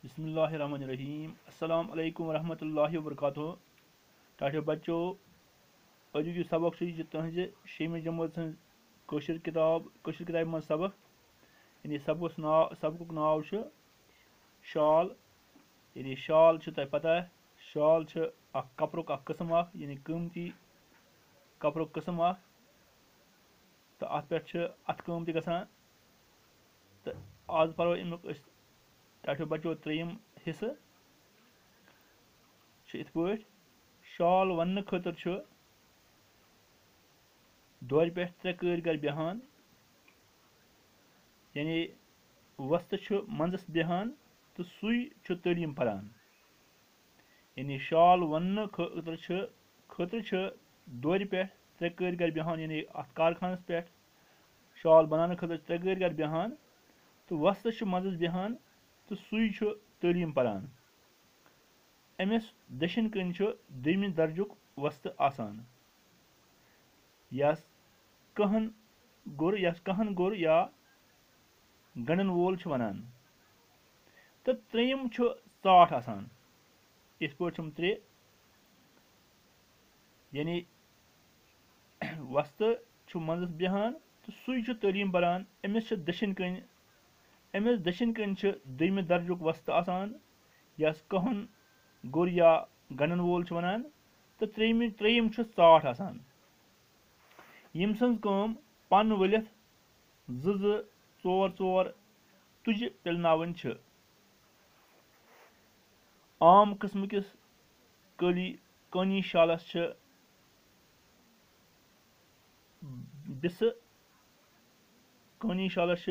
बिस्मिल्लाहिर्रहमानिर्रहीम अस्सलाम वालेकुम रहमतुल्लाहि वबरकातुहू। टाठियो बच्चों, अजुक सबक तुहज 6वीं जमात किताब मज सबक यानी सबक नाव शाल। यानी शाल तुह पता है, शाल कपरुक किस्म यानी कीमती कपरुक किस्म तो अत पे अथ काम त गसान। तो आज पढ़ो अमुक टाठियो बच्चों 3 हिस्से इत पे शाल वन खतर दौर पे 3 कारीगर बेहान यानी वस्त मंजस बेहान तो सुई तालीम परान। यानी शाल वन खतर दौर पे 3 कारीगर बेहान यानी अत कारखानस पे शाल बनाने खतर 3 कारीगर बेहान तो वस्त मंजस बेहान तो सुई तालीम परान। अमिस दशिन कन 2वीं दर्जुक वस्त आसान यस कहन गुर या गणन वोल वनान। तो 3ym चाट आसान इस पे 3 यानी वस्त मंजस बेहान तो सुई तालीम परान। अमिस दशिन कन 2वीं दर्जुक वस्त आसान यस कहन गुर या गणन वोल वनान। तो 3ym चाट आसान यम सन्ज काम पन वलिथ 2 4 तुज पिलनावन आम किस्म किस कानी शालस बिस कानी शालस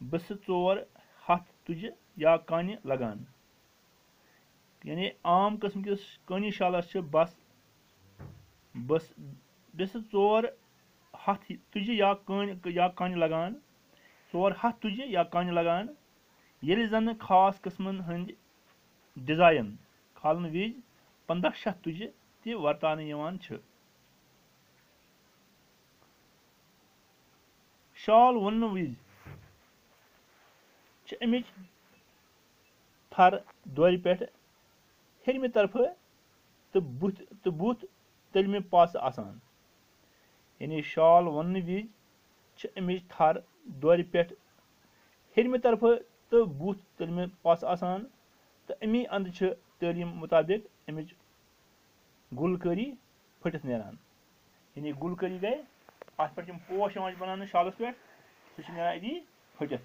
बिस 4 हथ तुज या कान लगान। यानी आम किस्म किस कानी शालस बिस 4 हथ तुज या कान लगान 4 हथ तुज या कान लगान। ये जन खास किस्मन हंद डिजाइन खालन विज 15 तुज ते वर्तान यवान छ। शाल वन विज अमिच थर दौर पे हेरमि तरफ तो बुथ तलमि पास आसान। यानी शाल वन विज अमिच थर दौर पे हेरमि तरफ तो बुथ तलमि पास आसान। तो अमी अंद तालीम मुताबिक अमिच गुलकारी फटित नेरान। यानी गुलकारी गई अत पे पोश बनाने शालस पे अदी फटित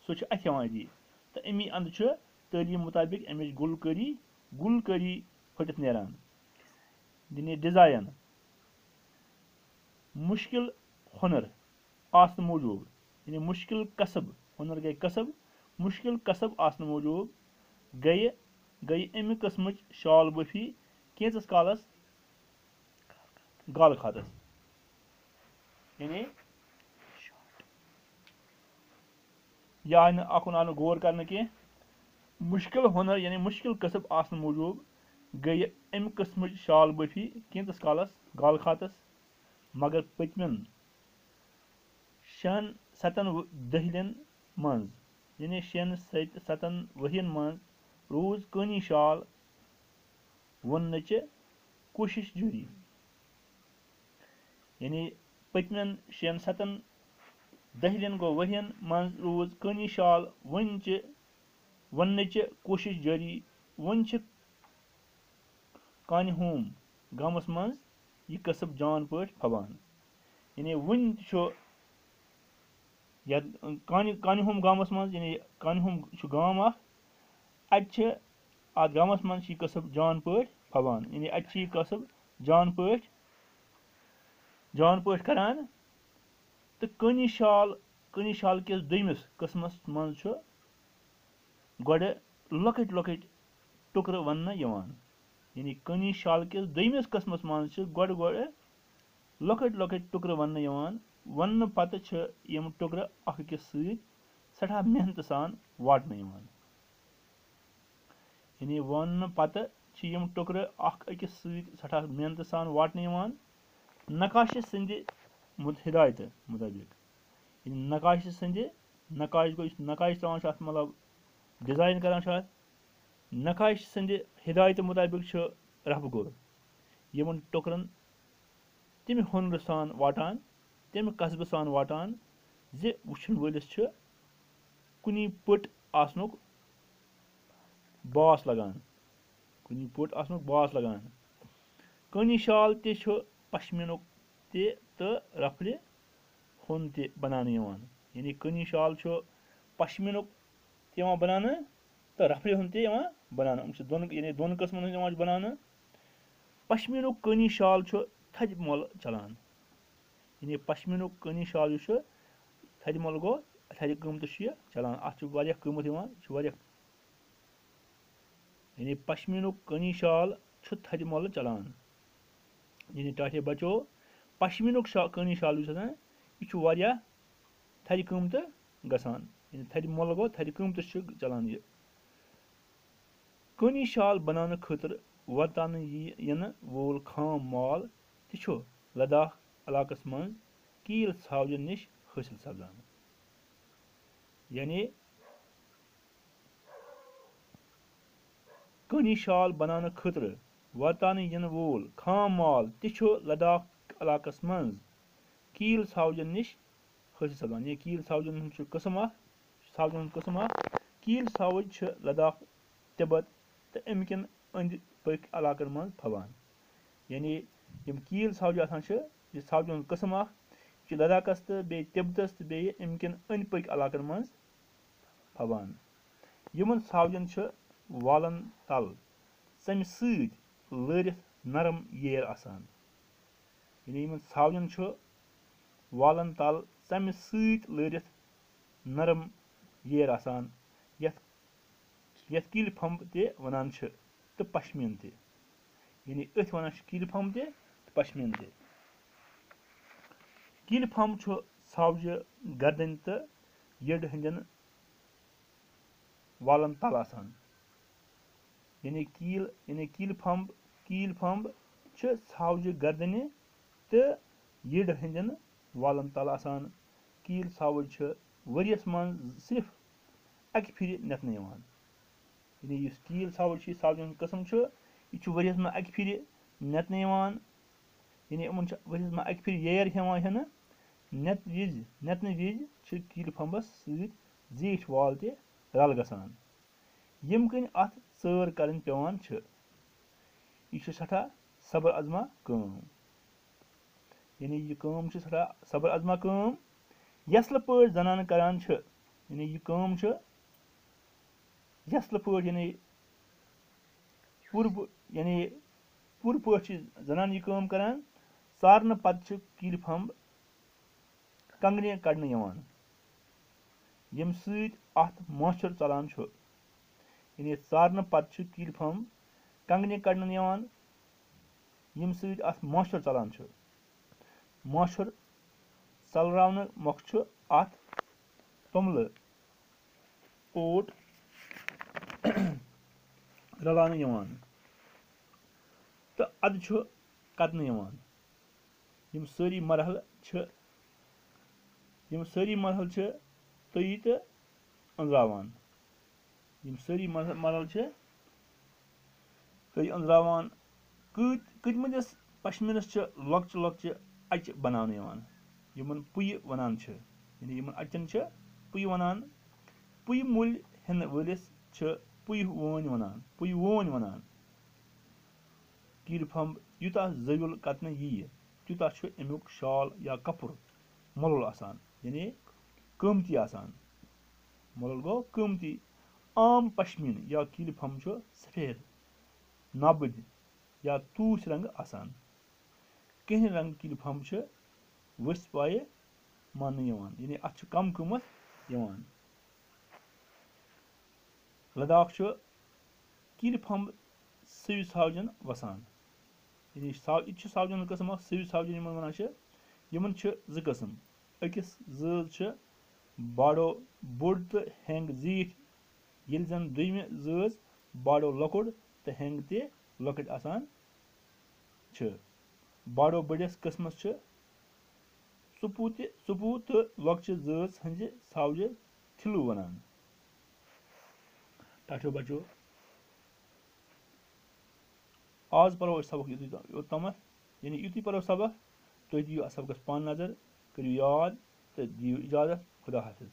सह अथ अदी। तो अमी अंद तालीम मुताबिक अमिच गुलकारी फटित नेरान। यानी डिजाइन मुश्किल हुनर आसन मौजूद यानी मुश्किल कसब हुनर गई कसब मुश्किल कसब आसन मौजूद गई अमि किस्म शाल बफी कैंचस कालस गाल खातस। यानी यह आय अकुन आव गौर कर मुश्किल हुनर यानी मुश्किल कसब आसन मौजूद गई अमि किस्म शाल बफी कैंचस कालस गाल खातस। मगर पतमन 6-7 दहलियन मज यानी 6-7 वहयन मज रोज कानी शाल वनच कोशिश जारी। यानी पतमन 6-7 दहलियन गो वहयन मज रोज कानी शाल वनच कोशिश जारी। वन कान होम गामस मज यह कसब जान पे फवान। यानी वन कान होम गामस मज यानी कान होम गाम अत गामस मज यह कसब जान पे फवान। यानी अत यह कसब जान पे करान। तो कानी शाल किस 2मिस किस्मस मज गोड़ लकट लकट टुकर वन यवान। यानी कानी शाल किस 2मिस किस्मस मज गोड़ लकट लकट टुकर वन यवान। वन पत यम टुकर अकिस सठा मेहनत सान वाटन यवान। यानी वन पत यम टुकर अकिस सठा मेहनत सान वाटन यवान। नकाश संद हिदायत मुताबिक यानी नकाश संद नकाश गो नकाश त्रावान अत मतलब डिज़ाइन करान छ नकाश संद हिदायत मुताबिक छ रफ गुर यमन टुकरन तम हुनर सान वाटान तम कसब सान वाटान जे वुछन वलिस छ कुनी पट आसनुक बास लगान कुनी पट आसनुक बास लगान कनी शाल ते छ पश्मीनुक ते तो रफले हुन ते बनाने यवान यानी कनी शाल छ पश्मीनुक ते यवान बनाने तो रफले हुन ते यवान बनाने दोन यानी दोन किस्मन यवान बनाने पश्मीनुक कनी शाल छ थज मोल चलान यानी पश्मीनुक कनी शाल छ थज मोल गो थज कीमत छ चलान अत छ वारिया कीमत यवान छ वारिया यानी पश्मीनुक कनी शाल छ थज मोल चलान यानी टाटे बचो पश्मीनुक कनी शाल यह छ वारिया थज कीमत गसान यानी थज मोल गो थज कीमत छ चलान यह कनी शाल बनाने खतर वरतान यन वोल खाम माल तह लद्दाख इलाकस मं कील सावजन निश हासिल सपदान यानी कनी शाल बनाने खतर वरतान यन वोल खाम माल तह लद्दाख इलाकस मं कील सावजन निश हासिल सपदान ये कील सावजन कस्म कस्म कील सावज लद्दाख तिब्बत तो अमकन अंद पक इलाकन मं फवान यानी यम कील सावज यह सावजन कस्म लद्दाखस तो बे तिब्बतस तो बे अमकन अंद पक इलाकन मं फवान यमन सावजन वालन तल सम सत लरित नरम येर आसान यानी यमन सावजन वालन तल सम सत लरित नरम येर आसान यथ कील फंब ते वनान तो पश्मीन ते यानी अथ वनान कील फंब ते पश्मीन ते कील फंब सावज गर्दन तो यड हंदन वालन तल आसान यानी कील फंब सावज गर्दन तो यड हंदन वालन तल आसान कील सावज वरियस मं सिर्फ अक फिर नेतन यवान यानी इस कील सावज सावजन कस्म यह वरियस मं अक फिर नेतन यवान यानी यमन वरियस मं अक फिर येर हेवान हेन नेतन विज कील फंबस सत जीठ वाल ते रल गसान यम कन अत सर करन पेवान यह सठा सबर अजमा काम यानी यह काम सठा सबर अजमा काम यसल पट जनान करान यानी यह काम यसल पट यानी पूर पट जनान यह काम करान सारन पत कील फंब कंगने कड़न यवान यम सत अत माशर चलान यानी सारन पत कील फंब कंगने कड़न यवान यम सत अत माशर चलान माशर चलरावन मख अत तुमल ओट रलान यवान तो अद कतन यवान यम सारी मरहल तयी तो अंजरावान यम सारी मरहल तयी अंजरावान कतमस पश्मीनस लॉक्च लॉक्च अच बनान यवान यमन पुय वनान यानी यमन अचन पुय वनान पुय मुल हेन वलिस पुय वोन वनान कील फंब यूता जविल कतन यी तूता अमुक शाल या कपुर मोल आसान यानी कीमती आसान मोल गो कीमती आम पश्मीन या कील फंब सफेद नाबद या तूस रंग आसान कह रंग कील फंब वस पाए मान यानी अत कम कीमत यवान लद्दाख कील फंब सवि सावजन वसान यानी यह सावजन कस्म सवि सावजन यमन वनान यमन ज कस्म अकिस जज बाड़ो बोड़ तो हेंग जीठ येल जन दुयम जज बाड़ो लकुड़ तो हेंग ते लकुड़ आसान बाड़ो बड़िस कस्मस सुपू तो लॉक्च जज हंज सावज थिलू वनान टाठो बचो आज पढ़ो सबक योतम यानी युति पढ़ो सबक तुम दियो सबकस पान नजर करो याद तो दियो इजाजत खुदा हाफिज।